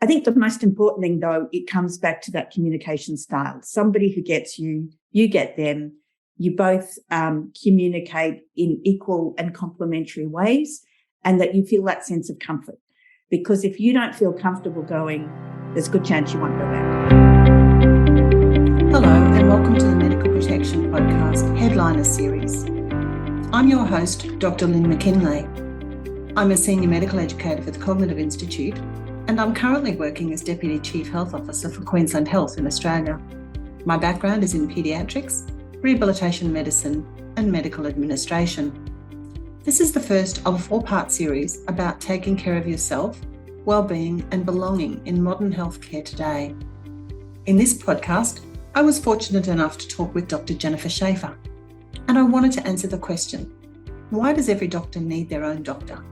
I think the most important thing, though, it comes back to that communication style. Somebody who gets you, you get them. You both communicate in equal and complementary ways, and that you feel that sense of comfort. Because if you don't feel comfortable going, there's a good chance you won't go back. Hello, and welcome to the Medical Protection Podcast Headliner Series. I'm your host, Dr Lynne McKinlay. I'm a Senior Medical Educator for the Cognitive Institute, and I'm currently working as Deputy Chief Health Officer for Queensland Health in Australia. My background is in paediatrics, rehabilitation medicine, and medical administration. This is the first of a four-part series about taking care of yourself, well-being, and belonging in modern healthcare today. In this podcast, I was fortunate enough to talk with Dr Jennifer Schafer, and I wanted to answer the question, why does every doctor need their own doctor?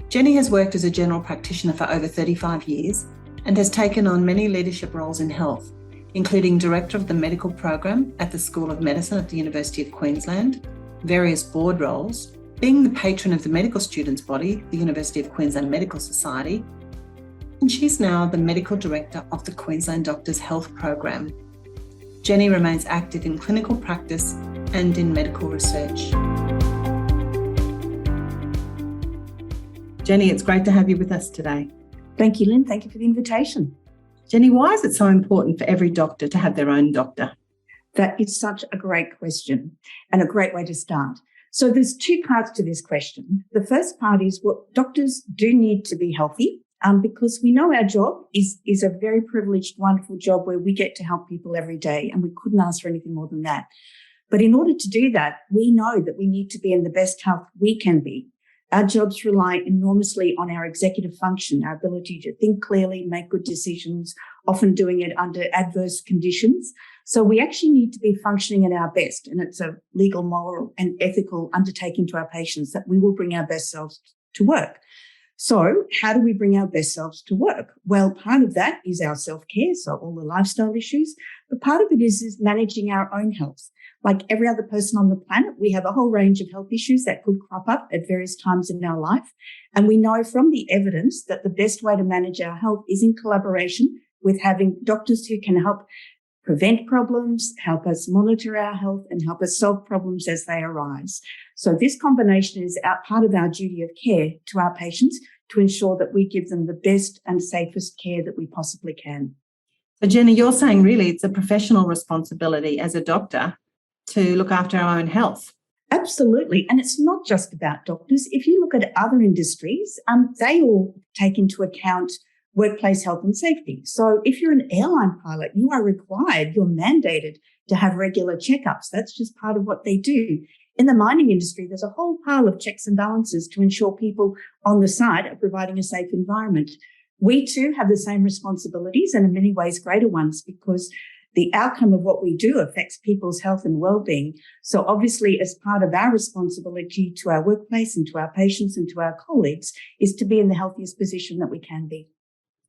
Jenny has worked as a general practitioner for over 35 years and has taken on many leadership roles in health, including Director of the Medical Program at the School of Medicine at the University of Queensland, various board roles, being the patron of the medical students body, the University of Queensland Medical Society, and she's now the Medical Director of the Queensland Doctors Health Program. Jenny remains active in clinical practice and in medical research. Jenny, it's great to have you with us today. Thank you, Lynn. Thank you for the invitation. Jenny, why is it so important for every doctor to have their own doctor? That is such a great question and a great way to start. So there's two parts to this question. The first part is what doctors do need to be healthy, because we know our job is a very privileged, wonderful job where we get to help people every day, and we couldn't ask for anything more than that. But in order to do that, we know that we need to be in the best health we can be. Our jobs rely enormously on our executive function, our ability to think clearly, make good decisions, often doing it under adverse conditions. So we actually need to be functioning at our best, and it's a legal, moral, and ethical undertaking to our patients that we will bring our best selves to work. So how do we bring our best selves to work? Well, part of that is our self-care, so all the lifestyle issues, but part of it is managing our own health. Like every other person on the planet, we have a whole range of health issues that could crop up at various times in our life. And we know from the evidence that the best way to manage our health is in collaboration with having doctors who can help prevent problems, help us monitor our health, and help us solve problems as they arise. So this combination is part of our duty of care to our patients to ensure that we give them the best and safest care that we possibly can. So Jenny, you're saying really it's a professional responsibility as a doctor to look after our own health. Absolutely. And it's not just about doctors. If you look at other industries, they all take into account workplace health and safety. So if you're an airline pilot, you are required, you're mandated to have regular checkups. That's just part of what they do. In the mining industry, there's a whole pile of checks and balances to ensure people on the site are providing a safe environment. We too have the same responsibilities, and in many ways greater ones, because the outcome of what we do affects people's health and well-being. So obviously, as part of our responsibility to our workplace and to our patients and to our colleagues is to be in the healthiest position that we can be.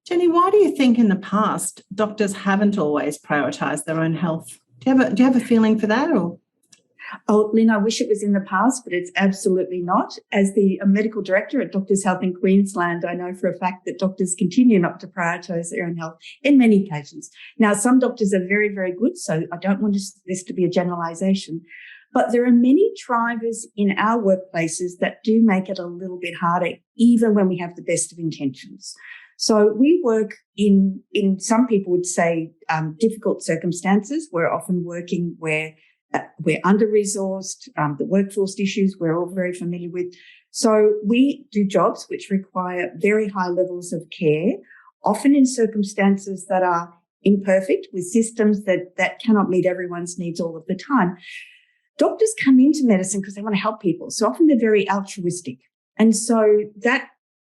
Jenny, why do you think in the past doctors haven't always prioritised their own health? Do you have a feeling for that? Or? Oh, Lynn, I wish it was in the past, but it's absolutely not. As the medical director at Doctors Health in Queensland, I know for a fact that doctors continue not to prioritise their own health in many cases. Now, some doctors are very, very good, so I don't want this to be a generalisation. But there are many drivers in our workplaces that do make it a little bit harder, even when we have the best of intentions. So we work in some people would say, difficult circumstances. We're often working where we're under-resourced, the workforce issues we're all very familiar with. So we do jobs which require very high levels of care, often in circumstances that are imperfect, with systems that cannot meet everyone's needs all of the time. Doctors come into medicine because they want to help people. So often they're very altruistic. And so that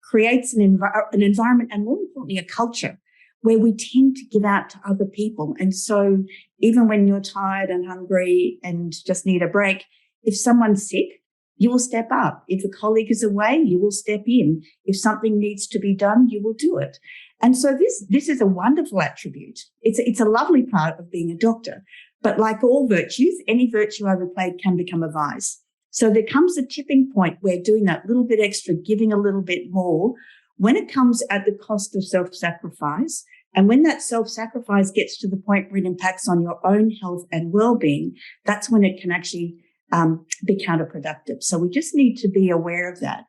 creates an environment and, more importantly, a culture where we tend to give out to other people. And so even when you're tired and hungry and just need a break, if someone's sick, you will step up. If a colleague is away, you will step in. If something needs to be done, you will do it. And so this is a wonderful attribute. It's a lovely part of being a doctor. But like all virtues, any virtue overplayed can become a vice. So there comes a tipping point where doing that little bit extra, giving a little bit more, when it comes at the cost of self-sacrifice, and when that self-sacrifice gets to the point where it impacts on your own health and well-being, that's when it can actually be counterproductive. So we just need to be aware of that.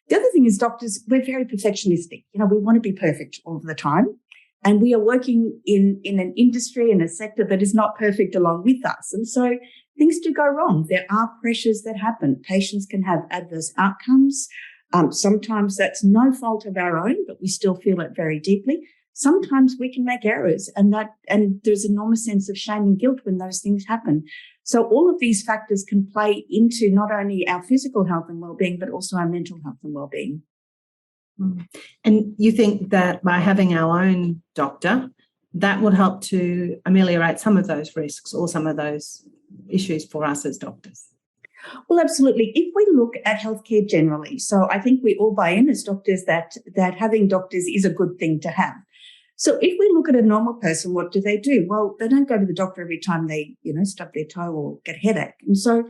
The other thing is doctors, we're very perfectionistic. We want to be perfect all the time. And we are working in an industry, in a sector that is not perfect along with us. And so things do go wrong. There are pressures that happen. Patients can have adverse outcomes. Sometimes that's no fault of our own, but we still feel it very deeply. Sometimes we can make errors, and there's an enormous sense of shame and guilt when those things happen. So all of these factors can play into not only our physical health and well-being, but also our mental health and well-being. And you think that by having our own doctor, that would help to ameliorate some of those risks or some of those issues for us as doctors? Well, absolutely. If we look at healthcare generally, so I think we all buy in as doctors that having doctors is a good thing to have. So if we look at a normal person, what do? Well, they don't go to the doctor every time they, stub their toe or get a headache. And so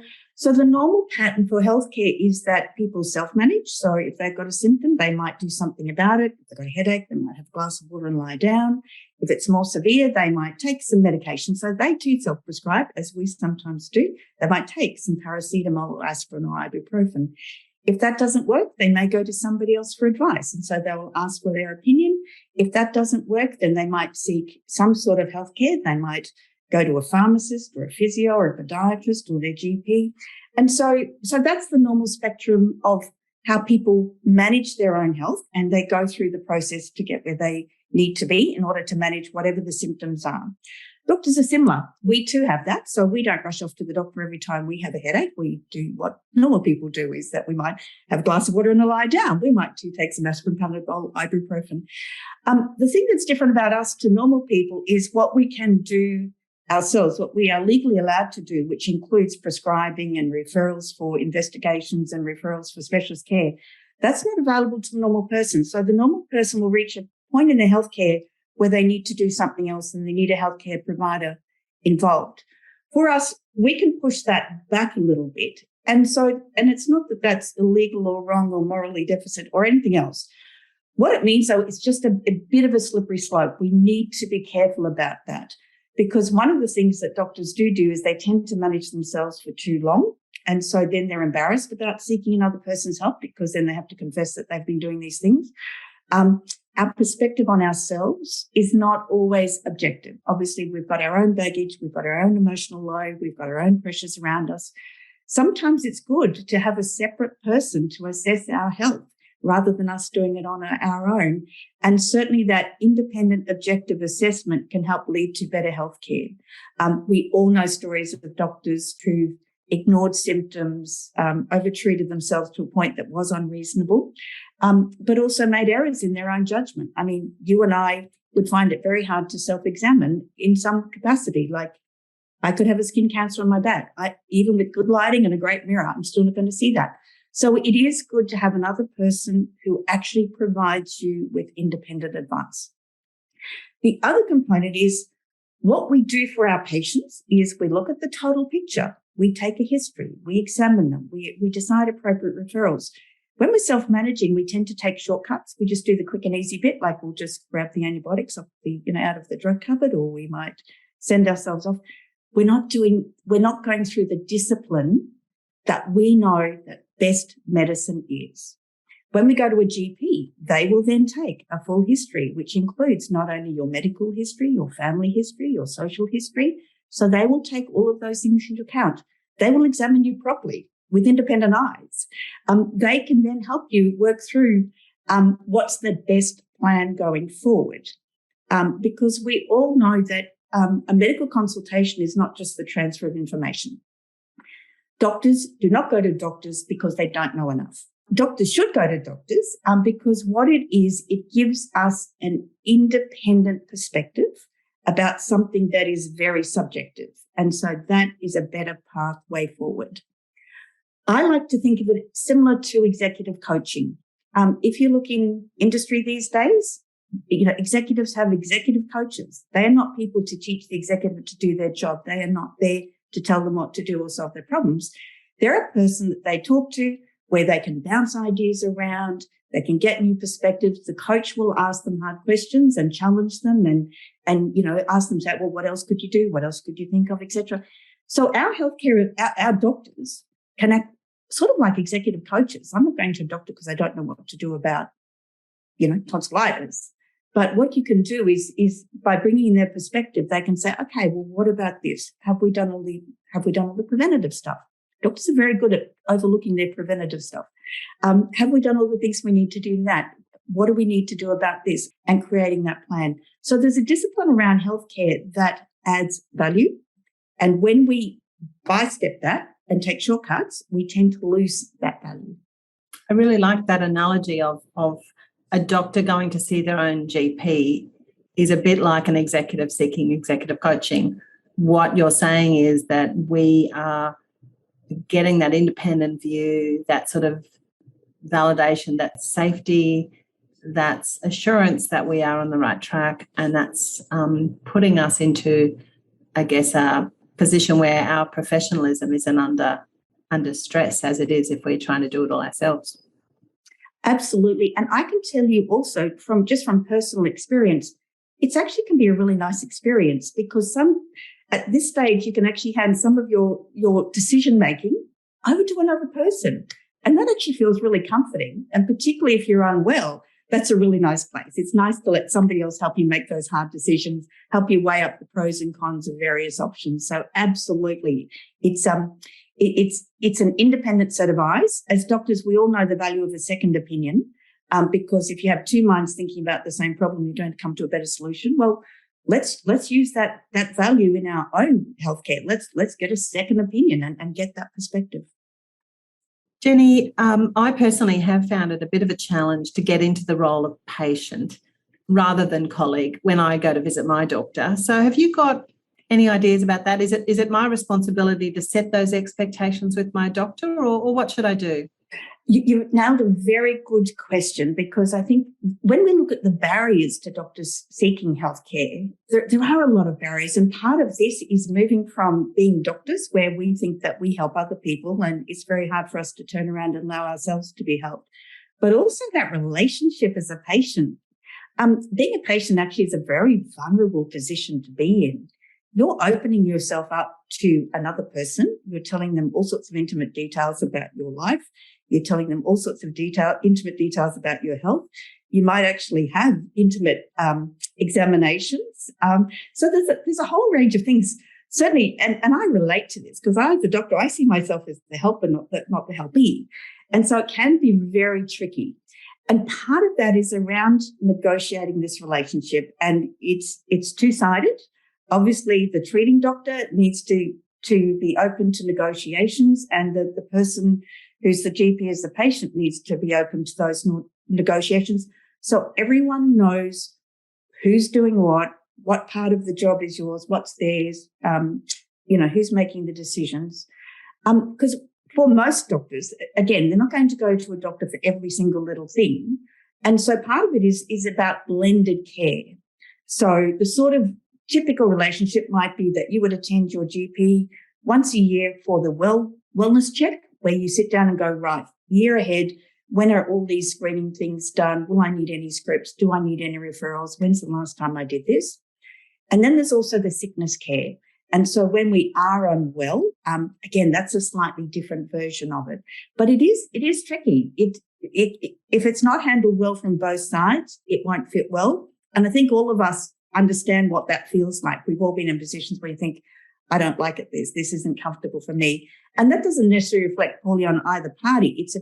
the normal pattern for healthcare is that people self-manage. So if they've got a symptom, they might do something about it. If they've got a headache, they might have a glass of water and lie down. If it's more severe, they might take some medication. So they too self-prescribe, as we sometimes do. They might take some paracetamol or aspirin or ibuprofen. If that doesn't work, they may go to somebody else for advice. And so they will ask for their opinion. If that doesn't work, then they might seek some sort of healthcare. They might go to a pharmacist or a physio or a podiatrist or their GP. And so that's the normal spectrum of how people manage their own health, and they go through the process to get where they need to be in order to manage whatever the symptoms are. Doctors are similar. We too have that. So we don't rush off to the doctor every time we have a headache. We do what normal people do, is that we might have a glass of water and a lie down. We might too take some aspirin, Panadol, ibuprofen. The thing that's different about us to normal people is what we can do ourselves, what we are legally allowed to do, which includes prescribing and referrals for investigations and referrals for specialist care. That's not available to the normal person. So the normal person will reach a point in their healthcare where they need to do something else and they need a healthcare provider involved. For us, we can push that back a little bit. And it's not that that's illegal or wrong or morally deficit or anything else. What it means, though, is just a bit of a slippery slope. We need to be careful about that, because one of the things that doctors do is they tend to manage themselves for too long. And so then they're embarrassed about seeking another person's help, because then they have to confess that they've been doing these things. Our perspective on ourselves is not always objective. Obviously, we've got our own baggage, we've got our own emotional load, we've got our own pressures around us. Sometimes it's good to have a separate person to assess our health rather than us doing it on our own. And certainly that independent, objective assessment can help lead to better healthcare. We all know stories of doctors who ignored symptoms, overtreated themselves to a point that was unreasonable, but also made errors in their own judgment. I mean, you and I would find it very hard to self-examine in some capacity. Like, I could have a skin cancer on my back. Even with good lighting and a great mirror, I'm still not going to see that. So it is good to have another person who actually provides you with independent advice. The other component is what we do for our patients is we look at the total picture. We take a history, we examine them, we decide appropriate referrals. When we're self-managing, we tend to take shortcuts. We just do the quick and easy bit, like we'll just grab the antibiotics off out of the drug cupboard, or we might send ourselves off. We're not going through the discipline that we know that best medicine is. When we go to a GP, they will then take a full history, which includes not only your medical history, your family history, your social history. So they will take all of those things into account. They will examine you properly with independent eyes. They can then help you work through what's the best plan going forward. Because we all know that a medical consultation is not just the transfer of information. Doctors do not go to doctors because they don't know enough. Doctors should go to doctors because what it is, it gives us an independent perspective about something that is very subjective. And so that is a better pathway forward. I like to think of it similar to executive coaching. If you look in industry these days, executives have executive coaches. They are not people to teach the executive to do their job. They are not there to tell them what to do or solve their problems. They're a person that they talk to where they can bounce ideas around, they can get new perspectives. The coach will ask them hard questions and challenge them and ask them, say, well, what else could you do? What else could you think of, etc. So our healthcare, our doctors can act sort of like executive coaches. I'm not going to a doctor because I don't know what to do about, tonsillitis. But what you can do is by bringing in their perspective, they can say, okay, well, what about this? Have we done all the preventative stuff? Doctors are very good at overlooking their preventative stuff. Have we done all the things we need to do in that? What do we need to do about this? And creating that plan. So there's a discipline around healthcare that adds value. And when we bystep that and take shortcuts, we tend to lose that value. I really like that analogy of a doctor going to see their own GP is a bit like an executive seeking executive coaching. What you're saying is that we are getting that independent view, that sort of validation, that safety, that's assurance that we are on the right track, and that's putting us into, I guess, a position where our professionalism isn't under stress as it is if we're trying to do it all ourselves. Absolutely. And I can tell you also from personal experience, it actually can be a really nice experience because at this stage, you can actually hand some of your decision making over to another person. And that actually feels really comforting. And particularly if you're unwell, that's a really nice place. It's nice to let somebody else help you make those hard decisions, help you weigh up the pros and cons of various options. So absolutely, it's an independent set of eyes. As doctors, we all know the value of a second opinion, because if you have two minds thinking about the same problem, you're going to come to a better solution. Well, let's use that value in our own healthcare. Let's get a second opinion and get that perspective. Jenny, I personally have found it a bit of a challenge to get into the role of patient rather than colleague when I go to visit my doctor. So have you got any ideas about that? Is it my responsibility to set those expectations with my doctor, or what should I do? You nailed a very good question, because I think when we look at the barriers to doctors seeking healthcare, there are a lot of barriers. And part of this is moving from being doctors, where we think that we help other people, and it's very hard for us to turn around and allow ourselves to be helped. But also that relationship as a patient. Being a patient actually is a very vulnerable position to be in. You're opening yourself up to another person. You're telling them all sorts of intimate details about your life. You're telling them all sorts of intimate details about your health. You might actually have intimate examinations. So there's a whole range of things. Certainly, and I relate to this because as a doctor, I see myself as the helper, not the helpee. And so it can be very tricky. And part of that is around negotiating this relationship. And it's two-sided. Obviously, the treating doctor needs to be open to negotiations, and the person who's the GP as the patient needs to be open to those negotiations. So everyone knows who's doing what part of the job is yours, what's theirs, who's making the decisions. Because for most doctors, again, they're not going to go to a doctor for every single little thing. And so part of it is about blended care. So the sort of typical relationship might be that you would attend your GP once a year for the wellness check, where you sit down and go, right, year ahead, when are all these screening things done? Will I need any scripts? Do I need any referrals? When's the last time I did this? And then there's also the sickness care. And so when we are unwell, again, that's a slightly different version of it. But it is tricky. If it's not handled well from both sides, it won't fit well. And I think all of us understand what that feels like. We've all been in positions where you think, I don't like it. This isn't comfortable for me. And that doesn't necessarily reflect poorly on either party. It's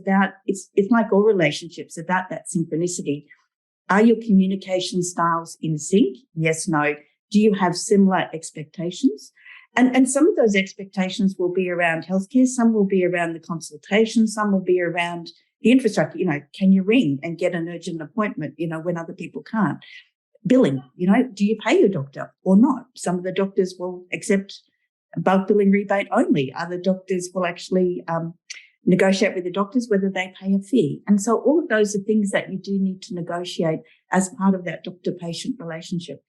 like all relationships, about that synchronicity. Are your communication styles in sync? Yes, no. Do you have similar expectations? And some of those expectations will be around healthcare. Some will be around the consultation. Some will be around the infrastructure. Can you ring and get an urgent appointment, when other people can't? Billing, do you pay your doctor or not? Some of the doctors will accept bulk billing rebate only. Other doctors will actually negotiate with the doctors whether they pay a fee. And so all of those are things that you do need to negotiate as part of that doctor-patient relationship.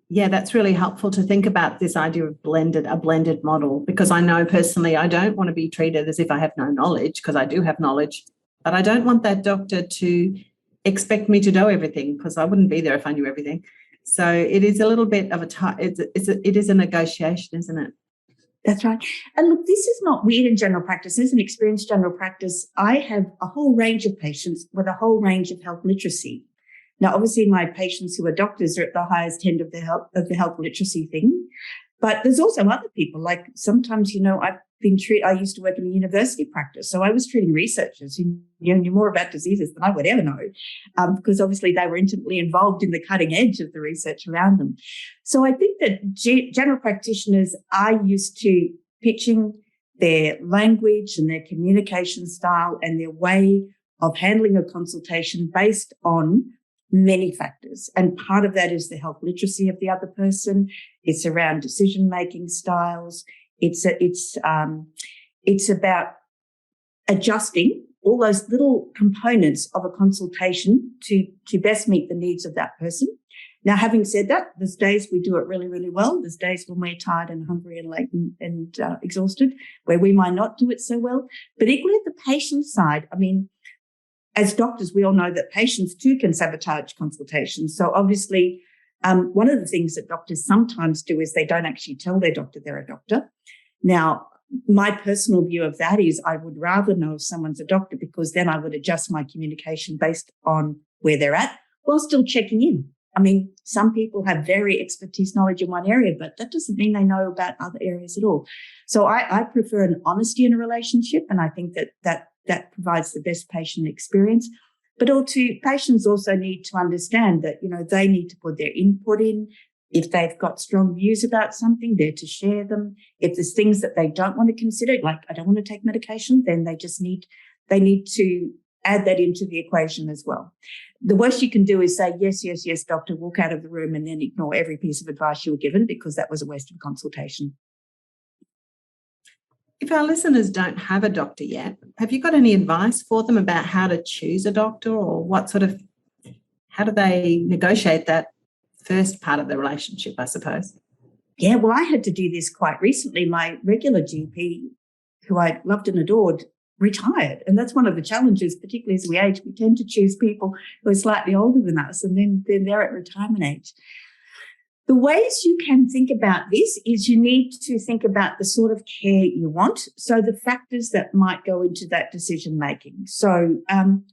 Yeah, that's really helpful to think about this idea of a blended model, because I know personally I don't want to be treated as if I have no knowledge, because I do have knowledge, but I don't want that doctor to expect me to know everything, because I wouldn't be there if I knew everything. So it is a little bit of it is a negotiation, isn't it? That's right. And look, this is not weird in general practice. As an experienced general practice, I have a whole range of patients with a whole range of health literacy. Now, obviously, my patients who are doctors are at the highest end of the health literacy thing. But there's also other people, like sometimes, I used to work in a university practice. So I was treating researchers who knew more about diseases than I would ever know, because obviously they were intimately involved in the cutting edge of the research around them. So I think that general practitioners are used to pitching their language and their communication style and their way of handling a consultation based on many factors. And part of that is the health literacy of the other person. It's around decision-making styles. It's about adjusting all those little components of a consultation to best meet the needs of that person. Now, having said that, there's days we do it really, really well. There's days when we're tired and hungry and late and exhausted, where we might not do it so well. But equally at the patient side, as doctors, we all know that patients too can sabotage consultations. So obviously, one of the things that doctors sometimes do is they don't actually tell their doctor they're a doctor. Now, my personal view of that is I would rather know if someone's a doctor, because then I would adjust my communication based on where they're at while still checking in. Some people have very expertise knowledge in one area, but that doesn't mean they know about other areas at all. So I prefer an honesty in a relationship, and I think that provides the best patient experience. But patients also need to understand that, they need to put their input in. If they've got strong views about something, they're to share them. If there's things that they don't want to consider, like I don't want to take medication, then they need to add that into the equation as well. The worst you can do is say, yes, yes, yes, doctor, walk out of the room and then ignore every piece of advice you were given, because that was a waste of consultation. If our listeners don't have a doctor yet, have you got any advice for them about how to choose a doctor, or how do they negotiate that first part of the relationship, I suppose? Yeah, well, I had to do this quite recently. My regular GP, who I loved and adored, retired. And that's one of the challenges, particularly as we age. We tend to choose people who are slightly older than us, and then they're at retirement age. The ways you can think about this is you need to think about the sort of care you want. So the factors that might go into that decision making. So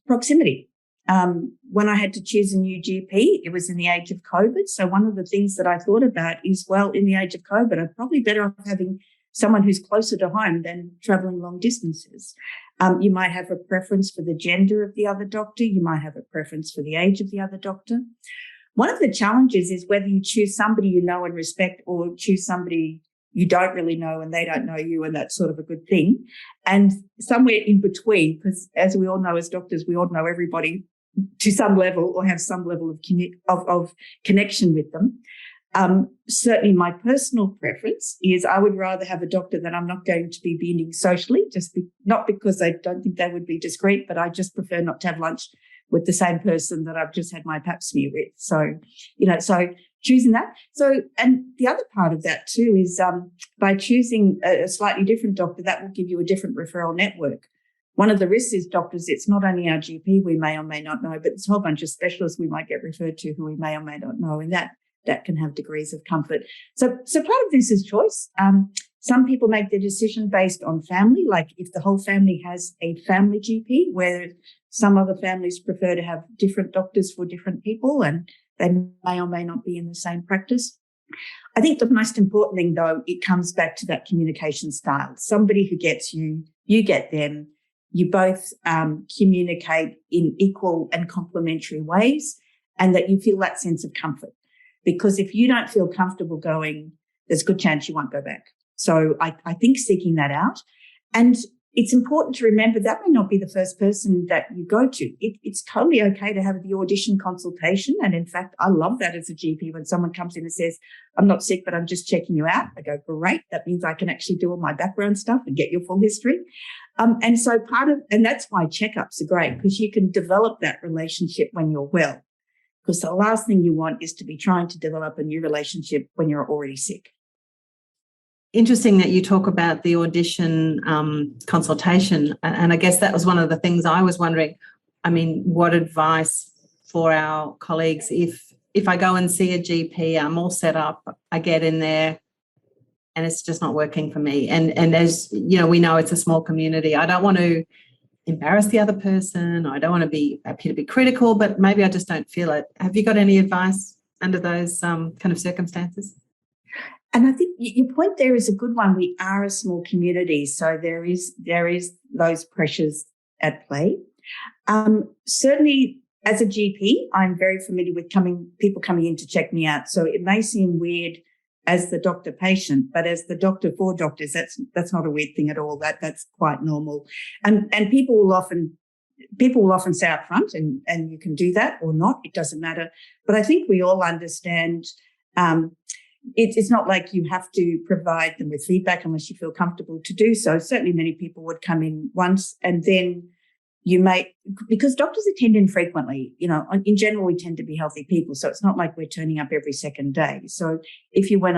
proximity. When I had to choose a new GP, it was in the age of COVID. So one of the things that I thought about is, well, in the age of COVID, I'm probably better off having someone who's closer to home than traveling long distances. You might have a preference for the gender of the other doctor. You might have a preference for the age of the other doctor. One of the challenges is whether you choose somebody you know and respect, or choose somebody you don't really know and they don't know you, and that's sort of a good thing. And somewhere in between, because as we all know as doctors, we all know everybody to some level or have some level of connection with them. Certainly my personal preference is I would rather have a doctor that I'm not going to be meeting socially, not because I don't think they would be discreet, but I just prefer not to have lunch with the same person that I've just had my pap smear with. So, so choosing that. So, and the other part of that too is by choosing a slightly different doctor, that will give you a different referral network. One of the risks is doctors, it's not only our GP we may or may not know, but there's a whole bunch of specialists we might get referred to who we may or may not know, and that can have degrees of comfort. So part of this is choice. Some people make their decision based on family, like if the whole family has a family GP, where some other families prefer to have different doctors for different people, and they may or may not be in the same practice. I think the most important thing, though, it comes back to that communication style. Somebody who gets you, you get them. You both communicate in equal and complementary ways, and that you feel that sense of comfort. Because if you don't feel comfortable going, there's a good chance you won't go back. So I think seeking that out. And it's important to remember that may not be the first person that you go to. It's totally okay to have the audition consultation. And in fact, I love that as a GP when someone comes in and says, I'm not sick, but I'm just checking you out. I go, great. That means I can actually do all my background stuff and get your full history. And so and that's why checkups are great, because you can develop that relationship when you're well. because the last thing you want is to be trying to develop a new relationship when you're already sick. Interesting that you talk about the audition consultation. And I guess that was one of the things I was wondering. I mean, what advice for our colleagues if I go and see a GP, I'm all set up, I get in there and it's just not working for me. And as you know, we know it's a small community. I don't want to embarrass the other person. I don't want to appear to be critical, but maybe I just don't feel it. Have you got any advice under those kind of circumstances? And I think your point there is a good one. We are a small community, so there is those pressures at play. Certainly, as a GP, I'm very familiar with people coming in to check me out. So it may seem weird as the doctor-patient, but as the doctor for doctors, that's not a weird thing at all. That's quite normal. And people will often say up front, and you can do that or not. It doesn't matter. But I think we all understand. It's not like you have to provide them with feedback unless you feel comfortable to do so. Certainly many people would come in once and then because doctors attend infrequently, in general, we tend to be healthy people. So it's not like we're turning up every second day. So if you went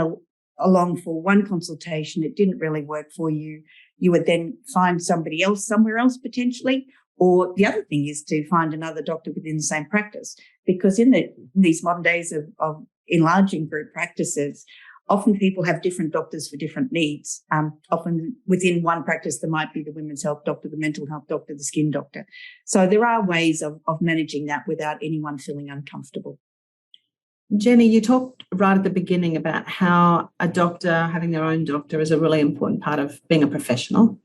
along for one consultation, it didn't really work for you, you would then find somebody else somewhere else potentially. Or the other thing is to find another doctor within the same practice, because in these modern days of enlarging group practices, often people have different doctors for different needs. Often within one practice, there might be the women's health doctor, the mental health doctor, the skin doctor. So there are ways of managing that without anyone feeling uncomfortable. Jenny, you talked right at the beginning about how a doctor, having their own doctor, is a really important part of being a professional.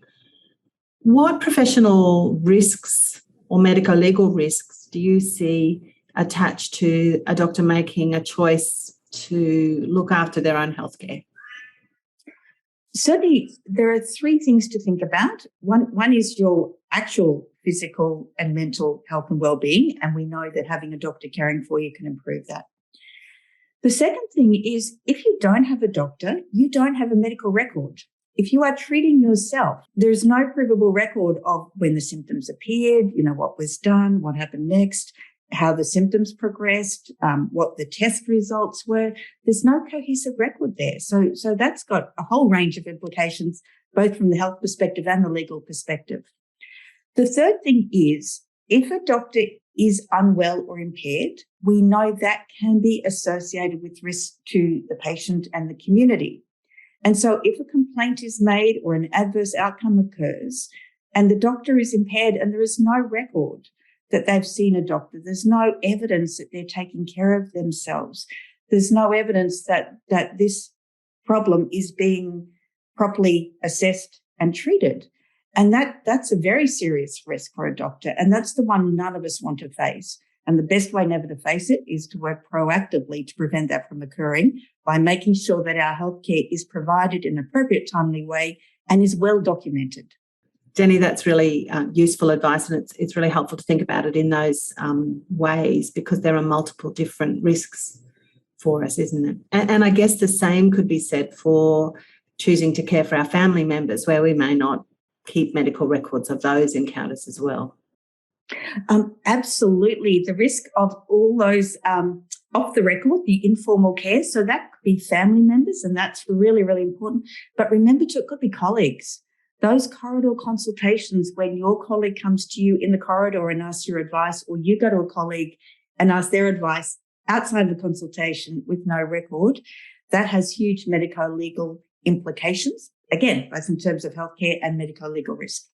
What professional risks or medico-legal risks do you see attached to a doctor making a choice to look after their own healthcare? Certainly, there are three things to think about. One is your actual physical and mental health and well-being, and we know that having a doctor caring for you can improve that. The second thing is, if you don't have a doctor, you don't have a medical record. If you are treating yourself, there's no provable record of when the symptoms appeared, what was done, what happened next, how the symptoms progressed, what the test results were. There's no cohesive record there. So that's got a whole range of implications, both from the health perspective and the legal perspective. The third thing is, if a doctor is unwell or impaired, we know that can be associated with risk to the patient and the community. And so if a complaint is made or an adverse outcome occurs and the doctor is impaired and there is no record that they've seen a doctor, there's no evidence that they're taking care of themselves, there's no evidence that this problem is being properly assessed and treated. And that's a very serious risk for a doctor. And that's the one none of us want to face. And the best way never to face it is to work proactively to prevent that from occurring by making sure that our healthcare is provided in an appropriate, timely way and is well documented. Jenny, that's really useful advice, and it's really helpful to think about it in those ways, because there are multiple different risks for us, isn't it? And I guess the same could be said for choosing to care for our family members, where we may not keep medical records of those encounters as well. Absolutely. The risk of all those off the record, the informal care, so that could be family members, and that's really, really important. But remember too, it could be colleagues. Those corridor consultations, when your colleague comes to you in the corridor and asks your advice, or you go to a colleague and ask their advice outside of the consultation with no record, that has huge medico-legal implications, again, both in terms of healthcare and medico-legal risk.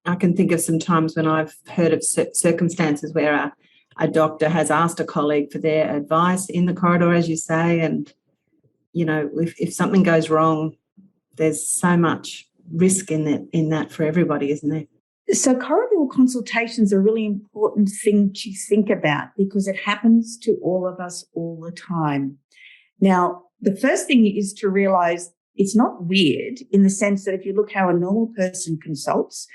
I can think of some times when I've heard of circumstances where a doctor has asked a colleague for their advice in the corridor, as you say, and, if something goes wrong, there's so much risk in that for everybody, isn't there? So corridor consultations are a really important thing to think about, because it happens to all of us all the time. Now, the first thing is to realise it's not weird, in the sense that if you look how a normal person consults,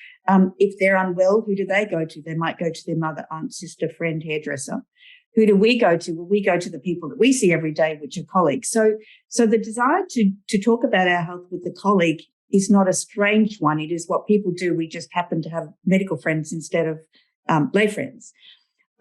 if they're unwell, who do they go to? They might go to their mother, aunt, sister, friend, hairdresser. Who do we go to? Well, we go to the people that we see every day, which are colleagues. So the desire to talk about our health with the colleague is not a strange one. It is what people do. We just happen to have medical friends instead of lay friends.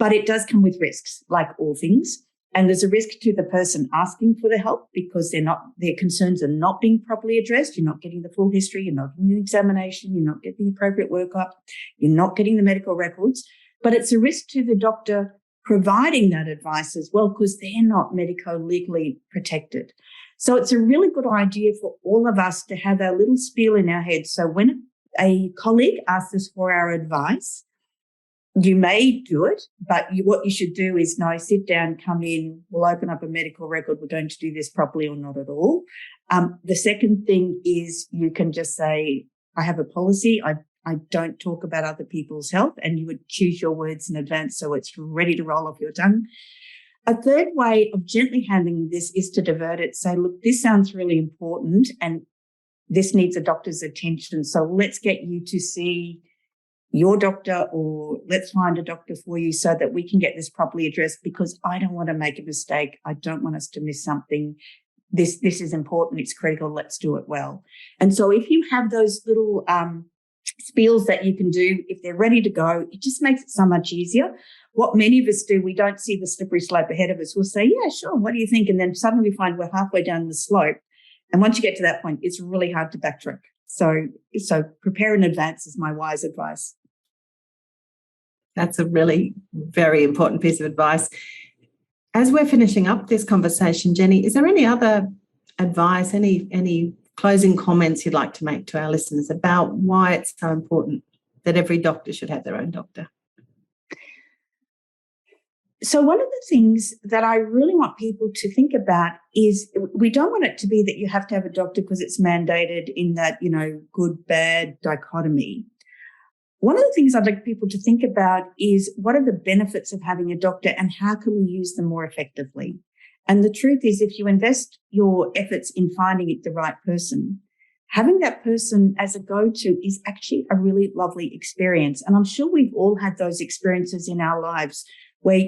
But it does come with risks, like all things. And there's a risk to the person asking for the help because their concerns are not being properly addressed. You're not getting the full history. You're not getting the examination. You're not getting the appropriate workup. You're not getting the medical records. But it's a risk to the doctor providing that advice as well because they're not medico-legally protected. So it's a really good idea for all of us to have our little spiel in our head. So when a colleague asks us for our advice, you may do it, but what you should do is sit down, come in, we'll open up a medical record, we're going to do this properly or not at all. The second thing is you can just say, I have a policy, I don't talk about other people's health, and you would choose your words in advance so it's ready to roll off your tongue. A third way of gently handling this is to divert it. Say, look, this sounds really important and this needs a doctor's attention. So let's get you to see your doctor, or let's find a doctor for you so that we can get this properly addressed because I don't want to make a mistake. I don't want us to miss something. This is important. It's critical. Let's do it well. And so if you have those little spiels that you can do, if they're ready to go, it just makes it so much easier. What many of us do, we don't see the slippery slope ahead of us. We'll say, yeah, sure. What do you think? And then suddenly we find we're halfway down the slope. And once you get to that point, it's really hard to backtrack. So prepare in advance is my wise advice. That's a really very important piece of advice. As we're finishing up this conversation, Jenny, is there any other advice, any closing comments you'd like to make to our listeners about why it's so important that every doctor should have their own doctor? So one of the things that I really want people to think about is we don't want it to be that you have to have a doctor because it's mandated in that, good, bad dichotomy. One of the things I'd like people to think about is what are the benefits of having a doctor and how can we use them more effectively? And the truth is, if you invest your efforts in finding the right person, having that person as a go-to is actually a really lovely experience. And I'm sure we've all had those experiences in our lives where,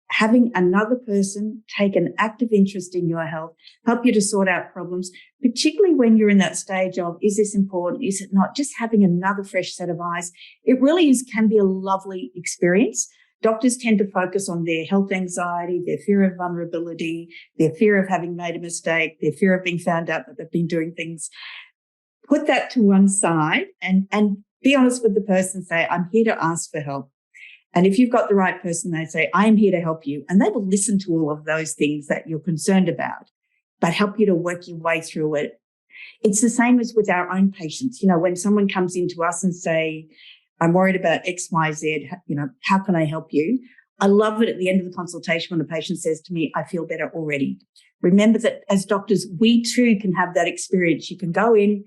having another person take an active interest in your health, help you to sort out problems, particularly when you're in that stage of, is this important? Is it not? Just having another fresh set of eyes. It really can be a lovely experience. Doctors tend to focus on their health anxiety, their fear of vulnerability, their fear of having made a mistake, their fear of being found out that they've been doing things. Put that to one side and be honest with the person. Say, I'm here to ask for help. And if you've got the right person, they say, I am here to help you. And they will listen to all of those things that you're concerned about, but help you to work your way through it. It's the same as with our own patients. When someone comes into us and say, I'm worried about X, Y, Z, how can I help you? I love it at the end of the consultation when the patient says to me, I feel better already. Remember that as doctors, we too can have that experience. You can go in,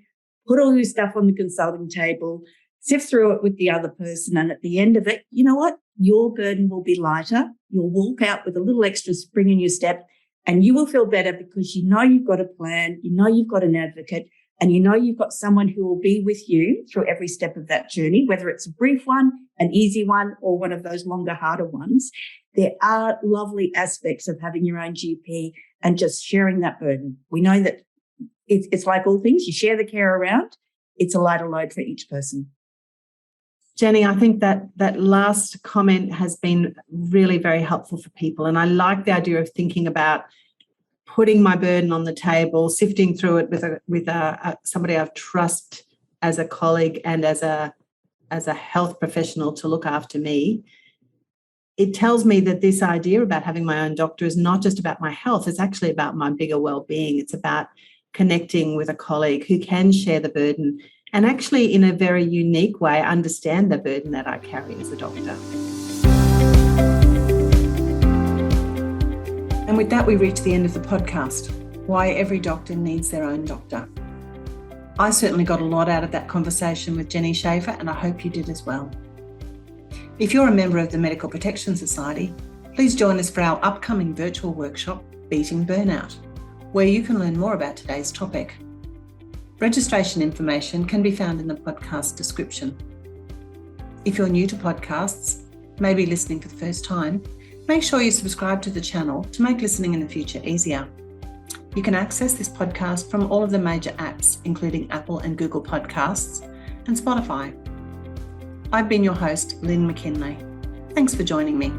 put all your stuff on the consulting table, sift through it with the other person. And at the end of it, you know what? Your burden will be lighter. You'll walk out with a little extra spring in your step and you will feel better because you've got a plan, you've got an advocate, and you've got someone who will be with you through every step of that journey, whether it's a brief one, an easy one, or one of those longer, harder ones. There are lovely aspects of having your own GP and just sharing that burden. We know that it's like all things. You share the care around. It's a lighter load for each person. Jenny, I think that last comment has been really very helpful for people. And I like the idea of thinking about putting my burden on the table, sifting through it with somebody I trust as a colleague and as a health professional to look after me. It tells me that this idea about having my own doctor is not just about my health, it's actually about my bigger well-being. It's about connecting with a colleague who can share the burden and actually in a very unique way understand the burden that I carry as a doctor. And with that, we reach the end of the podcast, why every doctor needs their own doctor. I certainly got a lot out of that conversation with Jenny Schafer, and I hope you did as well. If you're a member of the Medical Protection Society, please join us for our upcoming virtual workshop, Beating Burnout, where you can learn more about today's topic. Registration information can be found in the podcast description. If you're new to podcasts, maybe listening for the first time, make sure you subscribe to the channel to make listening in the future easier. You can access this podcast from all of the major apps, including Apple and Google Podcasts and Spotify. I've been your host, Lynne McKinlay. Thanks for joining me.